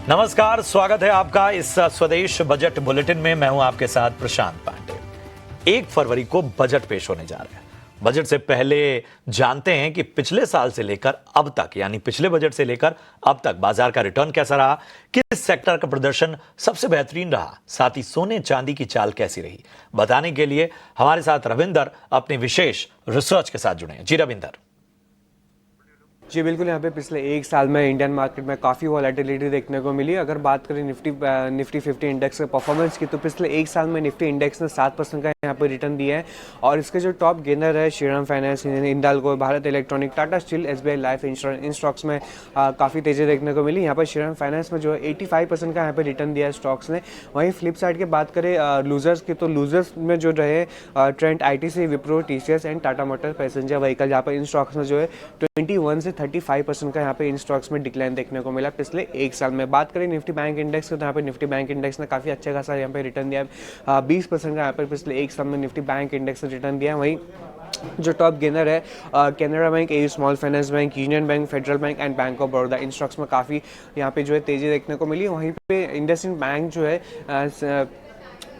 नमस्कार, स्वागत है आपका इस स्वदेश बजट बुलेटिन में। मैं हूं आपके साथ प्रशांत पांडे। 1 फरवरी को बजट पेश होने जा रहा है। बजट से पहले जानते हैं कि पिछले साल से लेकर अब तक, यानी पिछले बजट से लेकर अब तक बाजार का रिटर्न कैसा रहा, किस सेक्टर का प्रदर्शन सबसे बेहतरीन रहा, साथ ही सोने चांदी की चाल कैसी रही। बताने के लिए हमारे साथ रविंदर अपने विशेष रिसर्च के साथ जुड़े हैं। जी रविंदर। जी बिल्कुल, यहाँ पे पिछले 1 साल में इंडियन मार्केट में काफ़ी वॉलेटिलिटी देखने को मिली। अगर बात करें निफ्टी 50 इंडेक्स के परफॉर्मेंस की, तो पिछले 1 साल में निफ्टी इंडेक्स ने 7% का यहाँ पे रिटर्न दिया है। और इसके जो टॉप गेनर है Shriram finance, Hindalco, Bharat electronic, Tata steel, SBI life insurance, इन स्टॉक्स में काफ़ी तेज़ी देखने को मिली। यहाँ पर श्रीराम फाइनेंस में जो है 85% का यहाँ पे रिटर्न दिया है स्टॉक्स ने। वहीं फ्लिप साइड की बात करें लूजर्स की, तो लूजर्स में जो रहे trend, ITC, Wipro, TCS and Tata motor passenger vehicle. यहाँ पर इन स्टॉक्स में जो है 21 से 35% का यहाँ पे इन स्टॉक्स में डिक्लाइन देखने को मिला पिछले 1 साल में। बात करें निफ्टी बैंक इंडेक्स की, तो यहाँ पे निफ्टी बैंक इंडेक्स ने काफ़ी अच्छा खासा यहाँ पे रिटर्न दिया है। 20% का यहाँ पे पिछले 1 साल में निफ्टी बैंक इंडेक्स ने रिटर्न दिया है। वहीं जो टॉप गेनर है Canara bank, AU small finance bank, union bank, federal bank and bank of Baroda, in stocks में काफ़ी यहाँ पे जो है तेज़ी देखने को मिली। वहीं पे इंडसइंड बैंक जो है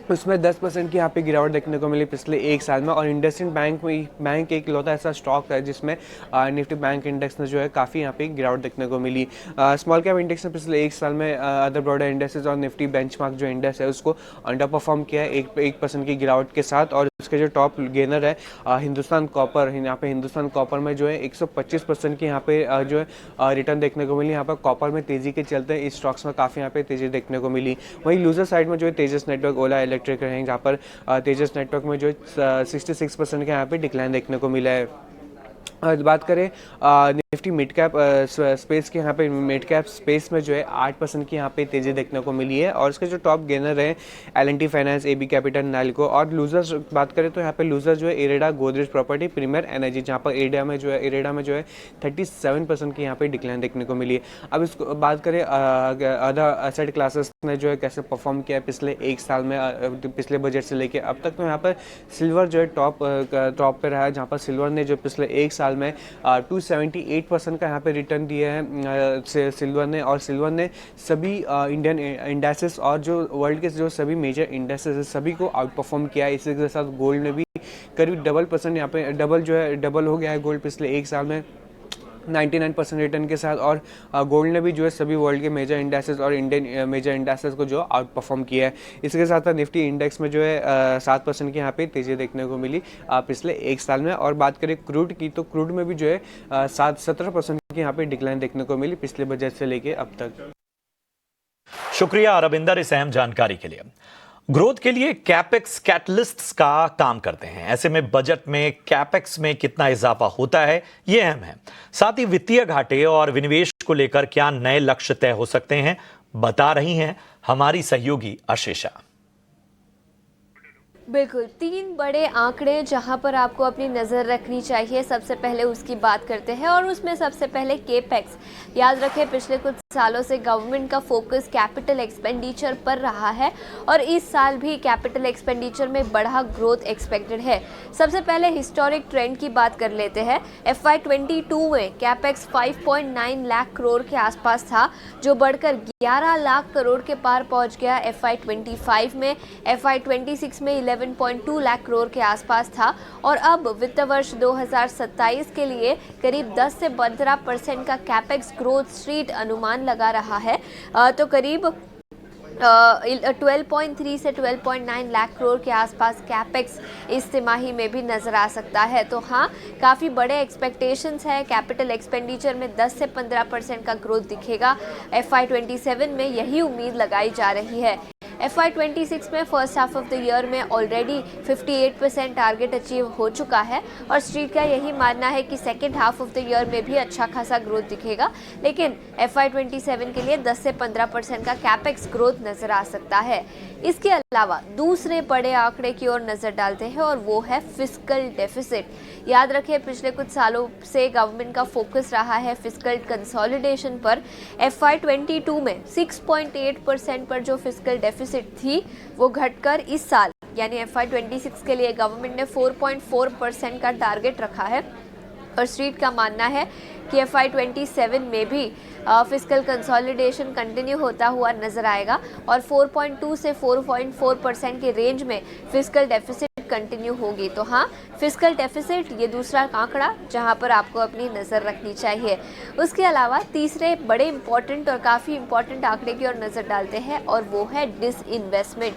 उसमें 10% की यहाँ पे गिरावट देखने को मिली पिछले 1 साल में। और इंडसइंड बैंक एक लौता ऐसा स्टॉक है जिसमें निफ्टी बैंक इंडेक्स में जो है काफ़ी यहाँ पे गिरावट देखने को मिली। स्मॉल कैप इंडेक्स ने पिछले 1 साल में अदर ब्रॉडर इंडेक्सेस और निफ्टी बेंचमार्क जो इंडेक्स है उसको अंडर परफॉर्म किया है 1% की गिरावट के साथ। और इसके जो टॉप गेनर है हिंदुस्तान कॉपर, यहाँ पे हिंदुस्तान कॉपर में जो है 125% की यहाँ पे जो है रिटर्न देखने को मिली। यहाँ पर कॉपर में तेज़ी के चलते इस स्टॉक्स में काफ़ी यहाँ पे तेज़ी देखने को मिली। वहीं लूजर साइड में जो है तेजस नेटवर्क, ओला इलेक्ट्रिक रहेंगे, जहाँ पर तेजस नेटवर्क में जो है 66% के यहाँ पे डिक्लाइन देखने को मिला है। बात करें निफ्टी मिड कैप स्पेस के, यहाँ पे मिड कैप स्पेस में जो है 8% की यहाँ पे तेज़ी देखने को मिली है। और इसके जो टॉप गेनर हैं L&T finance, AB capital, NALCO. और लूजर्स बात करें तो यहाँ पे लूजर जो है IREDA, Godrej Property, Premier Energy, जहाँ पर इरेडा में जो है 37% की यहाँ पे डिक्लाइन देखने को मिली है। अब इसको बात करें अदर एसेट क्लासेस ने जो है कैसे परफॉर्म किया है पिछले 1 साल में, पिछले बजट से लेके अब तक। तो यहाँ पर सिल्वर जो है टॉप पे रहा है, जहाँ पर सिल्वर ने जो पिछले 1 साल में 278% का यहाँ पे रिटर्न दिया है सिल्वर ने। और सिल्वर ने सभी इंडियन इंडेक्सेस और जो वर्ल्ड के जो सभी मेजर इंडेक्सेस है सभी को आउट परफॉर्म किया है। इसी के साथ गोल्ड ने भी करीब डबल यहाँ पे डबल हो गया है गोल्ड पिछले 1 साल में 99% रिटर्न के साथ। और गोल्ड ने भी जो है सभी वर्ल्ड के मेजर इंडेक्सेस और इंडियन मेजर इंडेक्सेस को जो आउट परफॉर्म किया है। इसके साथ साथ निफ्टी इंडेक्स में जो है 7% की यहाँ पे तेज़ी देखने को मिली पिछले 1 साल में। और बात करें क्रूड की, तो क्रूड में भी जो है 17% की यहाँ पे डिक्लाइन देखने को मिली पिछले बजट से लेके अब तक। शुक्रिया रविंदर इस अहम जानकारी के लिए। ग्रोथ के लिए कैपेक्स कैटलिस्ट्स का काम करते हैं। ऐसे में बजट में कैपेक्स में कितना इजाफा होता है ये अहम है। साथ ही वित्तीय घाटे और विनिवेश को लेकर क्या नए लक्ष्य तय हो सकते हैं, बता रही हैं हमारी सहयोगी आशीषा। बिल्कुल, 3 बड़े आंकड़े जहां पर आपको अपनी नज़र रखनी चाहिए, सबसे पहले उसकी बात करते हैं। और उसमें सबसे पहले केपेक्स। याद रखें, पिछले कुछ सालों से गवर्नमेंट का फोकस कैपिटल एक्सपेंडिचर पर रहा है और इस साल भी कैपिटल एक्सपेंडिचर में बढ़ा ग्रोथ एक्सपेक्टेड है। सबसे पहले हिस्टोरिक ट्रेंड की बात कर लेते हैं। FY22 में कैपेक्स 5.9 लाख करोड़ के आसपास था, जो बढ़कर 11 लाख करोड़ के पार पहुंच गया FY25 में। FY26 में 11.2 लाख करोड़ के आसपास था और अब वित्त वर्ष 2027 के लिए करीब 10 से 15% का कैपेक्स ग्रोथ स्ट्रीट अनुमान लगा रहा है। तो करीब 12.3 से 12.9 लाख करोड़ के आसपास कैपेक्स इस तिमाही में भी नज़र आ सकता है। तो हाँ, काफ़ी बड़े एक्सपेक्टेशंस है। कैपिटल एक्सपेंडिचर में 10 से 15% का ग्रोथ दिखेगा। FY27 में यही उम्मीद लगाई जा रही है। FY26 में first half of the year में ऑलरेडी 58% टारगेट अचीव हो चुका है और स्ट्रीट का यही मानना है कि second half of the year में भी अच्छा खासा ग्रोथ दिखेगा। लेकिन FY27 के लिए 10 से 15% का कैपेक्स ग्रोथ नज़र आ सकता है। इसके अलावा दूसरे बड़े आंकड़े की ओर नज़र डालते हैं और वो है फिस्कल डेफिसिट। याद रखें, पिछले कुछ सालों से गवर्नमेंट का फोकस रहा है फिस्कल कंसोलिडेशन पर। FY22 में 6.8% पर जो फिस्कल डेफिसिट थी वो घटकर इस साल यानी FY26 के लिए गवर्नमेंट ने 4.4% का टारगेट रखा है। और स्ट्रीट का मानना है कि FY27 में भी फिस्कल कंसोलिडेशन कंटिन्यू होता हुआ नजर आएगा और 4.2 से 4.4% के रेंज में फिस्कल डेफिसिट कंटिन्यू होगी। तो हाँ, फिस्कल डेफिसिट ये दूसरा आंकड़ा जहां पर आपको अपनी नज़र रखनी चाहिए। उसके अलावा तीसरे बड़े इंपॉर्टेंट और काफ़ी इंपॉर्टेंट आंकड़े की ओर नज़र डालते हैं और वो है डिसइन्वेस्टमेंट।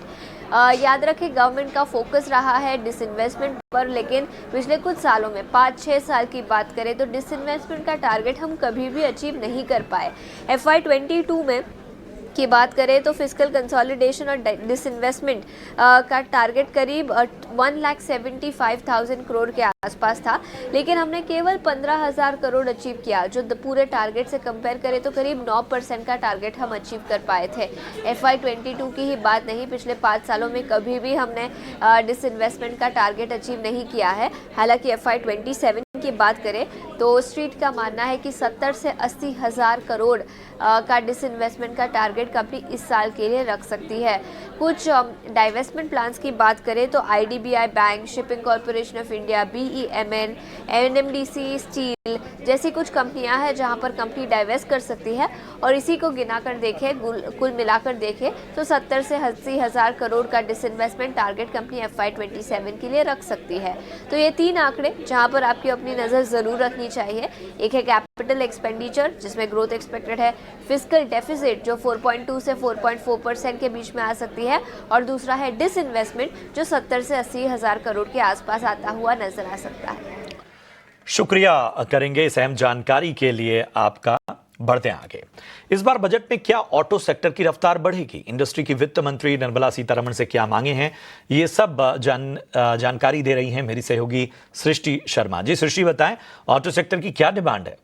याद रखें, गवर्नमेंट का फोकस रहा है डिसइन्वेस्टमेंट पर, लेकिन पिछले कुछ सालों में 5-6 साल की बात करें तो डिसइन्वेस्टमेंट का टारगेट हम कभी भी अचीव नहीं कर पाए। FY22 में की बात करें तो फिस्कल कंसोलिडेशन और डिसइन्वेस्टमेंट का टारगेट करीब 1,75,000 करोड़ के आसपास था, लेकिन हमने केवल 15,000 करोड़ अचीव किया, जो पूरे टारगेट से कंपेयर करें तो करीब 9% का टारगेट हम अचीव कर पाए थे। FY22 की ही बात नहीं, पिछले 5 सालों में कभी भी हमने डिसइन्वेस्टमेंट का टारगेट अचीव नहीं किया है। हालांकि FY27 की बात करें तो स्ट्रीट का मानना है कि 70 से 80 हज़ार करोड़ का डिसइन्वेस्टमेंट का टारगेट कंपनी इस साल के लिए रख सकती है। कुछ डाइवेस्टमेंट प्लान्स की बात करें तो IDBI bank, shipping corporation of India, BEMN, NMDC steel जैसी कुछ कंपनियां हैं जहां पर कंपनी डाइवेस्ट कर सकती है, और इसी को गिनाकर देखें, कुल मिलाकर देखें तो 70 से 80 हज़ार करोड़ का डिसइन्वेस्टमेंट टारगेट कंपनी FY27 के लिए रख सकती है। तो ये 3 आंकड़े जहां पर आपकी अपनी नज़र ज़रूर रखनी चाहिए। एक है कैपिटल एक्सपेंडिचर जिसमें ग्रोथ एक्सपेक्टेड है, फिस्कल डेफिसिट जो 4.2 से 4.4% के बीच में आ सकती है, और दूसरा है डिसइन्वेस्टमेंट जो 70 से 80 हज़ार करोड़ के आसपास आता हुआ नजर आ सकता है। शुक्रिया करेंगे इस अहम जानकारी के लिए आपका। बढ़ते हैं आगे। इस बार बजट में क्या ऑटो सेक्टर की रफ्तार बढ़ेगी? इंडस्ट्री की वित्त मंत्री निर्मला सीतारमण से क्या मांगे हैं? ये सब जानकारी दे रही हैं मेरी सहयोगी सृष्टि शर्मा। जी सृष्टि, बताएं ऑटो सेक्टर की क्या डिमांड है?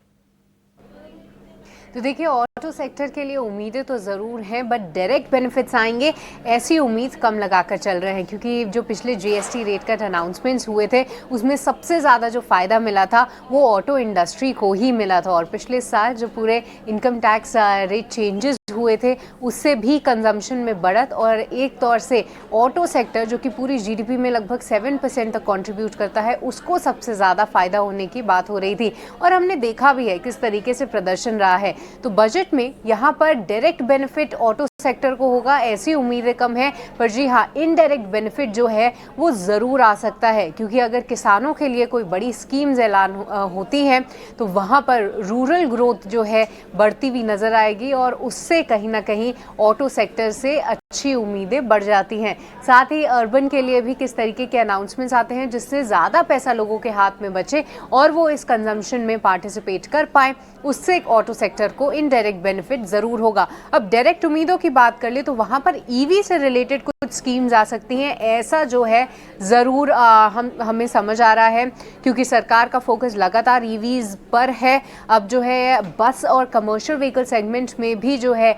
तो देखिए, ऑटो सेक्टर के लिए उम्मीदें तो ज़रूर हैं, बट डायरेक्ट बेनिफिट्स आएंगे ऐसी उम्मीद कम लगाकर चल रहे हैं, क्योंकि जो पिछले GST रेट कट अनाउंसमेंट्स हुए थे उसमें सबसे ज़्यादा जो फ़ायदा मिला था वो ऑटो इंडस्ट्री को ही मिला था, और पिछले साल जो पूरे इनकम टैक्स रेट चेंजेस हुए थे उससे भी कंजम्पशन में बढ़त, और एक तौर से ऑटो सेक्टर जो कि पूरी GDP में लगभग 7% तक कंट्रीब्यूट करता है, उसको सबसे ज़्यादा फ़ायदा होने की बात हो रही थी, और हमने देखा भी है किस तरीके से प्रदर्शन रहा है। तो बजट में यहाँ पर डायरेक्ट बेनिफिट ऑटो सेक्टर को होगा ऐसी उम्मीदें कम है, पर जी हाँ, इनडायरेक्ट बेनिफिट जो है वो ज़रूर आ सकता है, क्योंकि अगर किसानों के लिए कोई बड़ी स्कीम्स ऐलान होती हैं तो वहाँ पर रूरल ग्रोथ जो है बढ़ती हुई नज़र आएगी, और उससे कहीं ना कहीं ऑटो सेक्टर से अच्छी उम्मीदें बढ़ जाती हैं। साथ ही अर्बन के लिए भी किस तरीके के अनाउंसमेंट्स आते हैं जिससे ज़्यादा पैसा लोगों के हाथ में बचे और वो इस कंजम्पशन में पार्टिसिपेट कर पाए, उससे एक ऑटो सेक्टर को इनडायरेक्ट बेनिफिट ज़रूर होगा। अब डायरेक्ट उम्मीदों की बात कर ले तो वहाँ पर EV से रिलेटेड कुछ स्कीम्स आ सकती हैं, ऐसा जो है ज़रूर हमें समझ आ रहा है, क्योंकि सरकार का फोकस लगातार EVs पर है। अब जो है बस और कमर्शियल व्हीकल सेगमेंट में भी जो है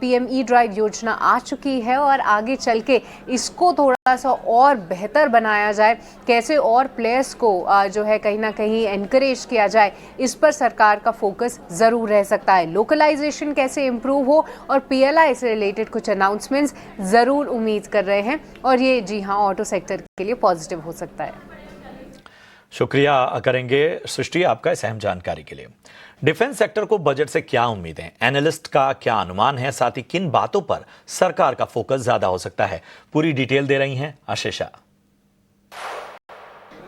PM E-ड्राइव योजना आ चुकी है, और आगे चल के इसको थोड़ा सा और बेहतर बनाया जाए, कैसे और प्लेयर्स को जो है कहीं ना कहीं एनकरेज किया जाए, इस पर सरकार का फोकस ज़रूर रह सकता है। लोकलाइजेशन कैसे इम्प्रूव हो, और PLI से रिलेटेड कुछ अनाउंसमेंट्स ज़रूर उम्मीद कर रहे हैं, और ये जी हाँ ऑटो सेक्टर के लिए पॉजिटिव हो सकता है। शुक्रिया करेंगे सृष्टि आपका इस अहम जानकारी के लिए। डिफेंस सेक्टर को बजट से क्या उम्मीदें, एनालिस्ट का क्या अनुमान है, साथ ही किन बातों पर सरकार का फोकस ज्यादा हो सकता है, पूरी डिटेल दे रही हैं आशीषा।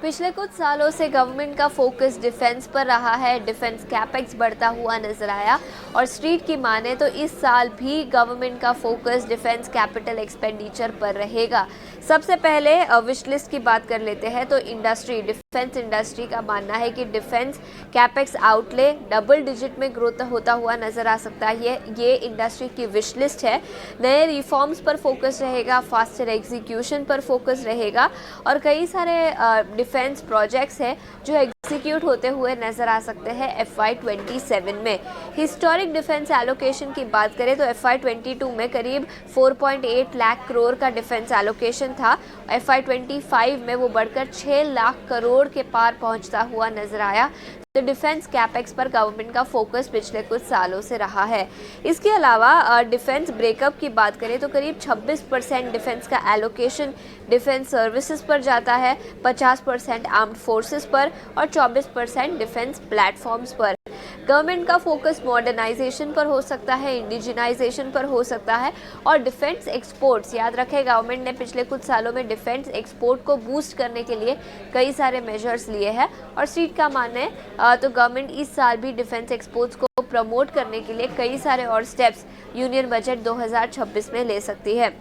पिछले कुछ सालों से गवर्नमेंट का फोकस डिफेंस पर रहा है, डिफेंस कैपेक्स बढ़ता हुआ नजर आया, और स्ट्रीट की माने तो इस साल भी गवर्नमेंट का फोकस डिफेंस कैपिटल एक्सपेंडिचर पर रहेगा। सबसे पहले विश लिस्ट की बात कर लेते हैं तो डिफेंस इंडस्ट्री का मानना है कि defence capex outlay double digit में ग्रोथ होता हुआ नजर आ सकता है। ये इंडस्ट्री की विश लिस्ट है। नए रिफॉर्म्स पर फोकस रहेगा, फास्टर एग्जीक्यूशन पर फोकस रहेगा, और कई सारे डिफेंस प्रोजेक्ट्स हैं जो एग्जीक्यूट होते हुए नजर आ सकते हैं FY27 में। हिस्टोरिक डिफेंस एलोकेशन की बात करें तो FY22 में करीब 4.8 लाख करोड़ का डिफेंस एलोकेशन था। FY25 में वो बढ़कर 6 लाख करोड़ के पार पहुंचता हुआ नजर आया। तो डिफेंस कैपेक्स पर गवर्नमेंट का फोकस पिछले कुछ सालों से रहा है। इसके अलावा डिफेंस ब्रेकअप की बात करें तो करीब 26% डिफेंस का एलोकेशन डिफेंस सर्विसेज पर जाता है, 50% आर्म्ड फोर्सेस पर और 24% डिफेंस प्लेटफॉर्म्स पर। गवर्नमेंट का फोकस मॉडर्नाइजेशन पर हो सकता है, इंडिजिनाइजेशन पर हो सकता है और डिफेंस एक्सपोर्ट्स। याद रखें, गवर्नमेंट ने पिछले कुछ सालों में डिफेंस एक्सपोर्ट को बूस्ट करने के लिए कई सारे मेजर्स लिए हैं और सीट का मानना है तो गवर्नमेंट इस साल भी डिफेंस एक्सपोर्ट्स को प्रमोट करने के लिए कई सारे और स्टेप्स यूनियन बजट 2026 में ले सकती है।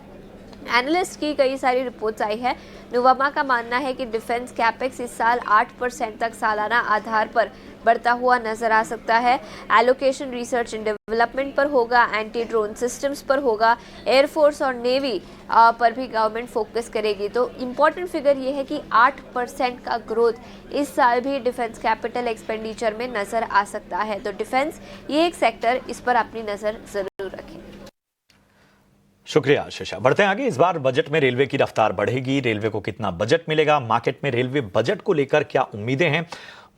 एनालिस्ट की कई सारी रिपोर्ट्स आई है। नुवामा का मानना है कि डिफेंस कैपेक्स इस साल 8% तक सालाना आधार पर बढ़ता हुआ नजर आ सकता है। एलोकेशन रिसर्च एंड डेवलपमेंट पर होगा, एंटी ड्रोन सिस्टम्स पर होगा, एयरफोर्स और नेवी पर भी गवर्नमेंट फोकस करेगी। तो इम्पॉर्टेंट फिगर ये है कि 8% का ग्रोथ इस साल भी डिफेंस कैपिटल एक्सपेंडिचर में नजर आ सकता है। तो डिफेंस ये एक सेक्टर, इस पर अपनी नजर जरूर रखें। शुक्रिया आशीषा। बढ़ते हैं आगे। इस बार बजट में रेलवे की रफ्तार बढ़ेगी, रेलवे को कितना बजट मिलेगा, मार्केट में रेलवे बजट को लेकर क्या उम्मीदें हैं,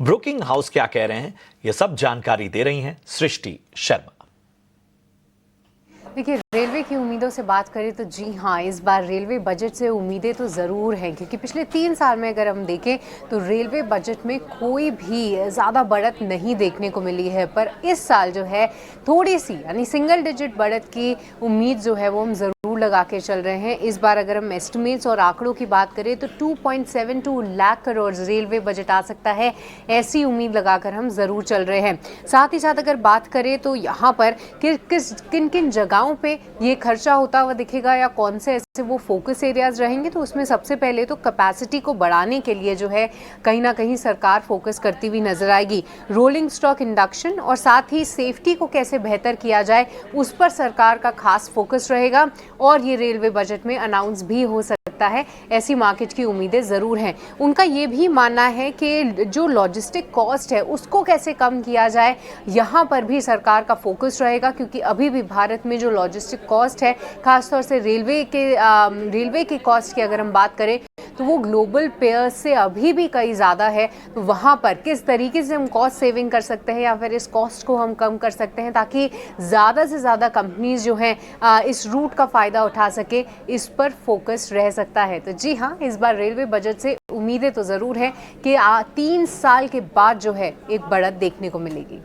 ब्रोकिंग हाउस क्या कह रहे हैं, ये सब जानकारी दे रही हैं सृष्टि शर्मा। देखिए, रेलवे की उम्मीदों से बात करें तो जी हाँ, इस बार रेलवे बजट से उम्मीदें तो ज़रूर हैं, क्योंकि पिछले 3 साल में अगर हम देखें तो रेलवे बजट में कोई भी ज़्यादा बढ़त नहीं देखने को मिली है। पर इस साल जो है थोड़ी सी यानी सिंगल डिजिट बढ़त की उम्मीद जो है वो हम ज़रूर लगा के चल रहे हैं। इस बार अगर हम एस्टिमेट्स और आंकड़ों की बात करें तो 2.72 लाख करोड़ रेलवे बजट आ सकता है, ऐसी उम्मीद लगाकर हम ज़रूर चल रहे हैं। साथ ही साथ अगर बात करें तो यहाँ पर किन किन जगहों पे ये खर्चा होता हुआ दिखेगा या कौन से ऐसे वो फोकस एरियाज रहेंगे, तो उसमें सबसे पहले तो कैपेसिटी को बढ़ाने के लिए जो है कहीं ना कहीं सरकार फोकस करती हुई नजर आएगी। रोलिंग स्टॉक इंडक्शन और साथ ही सेफ्टी को कैसे बेहतर किया जाए, उस पर सरकार का खास फोकस रहेगा और ये रेलवे बजट में अनाउंस भी हो सकता है, ऐसी मार्केट की उम्मीदें ज़रूर हैं। उनका ये भी मानना है कि जो लॉजिस्टिक कॉस्ट है उसको कैसे कम किया जाए, यहाँ पर भी सरकार का फोकस रहेगा, क्योंकि अभी भी भारत में जो लॉजिस्टिक कॉस्ट है, खासतौर से रेलवे की कॉस्ट की अगर हम बात करें तो वो ग्लोबल पेयर्स से अभी भी कई ज़्यादा है। तो वहाँ पर किस तरीके से हम कॉस्ट सेविंग कर सकते हैं या फिर इस कॉस्ट को हम कम कर सकते हैं ताकि ज़्यादा से ज़्यादा कंपनीज जो हैं इस रूट का फ़ायदा उठा सके, इस पर फोकस रह सकता है। तो जी हाँ, इस बार रेलवे बजट से उम्मीदें तो ज़रूर हैं कि 3 साल के बाद जो है एक बढ़त देखने को मिलेगी।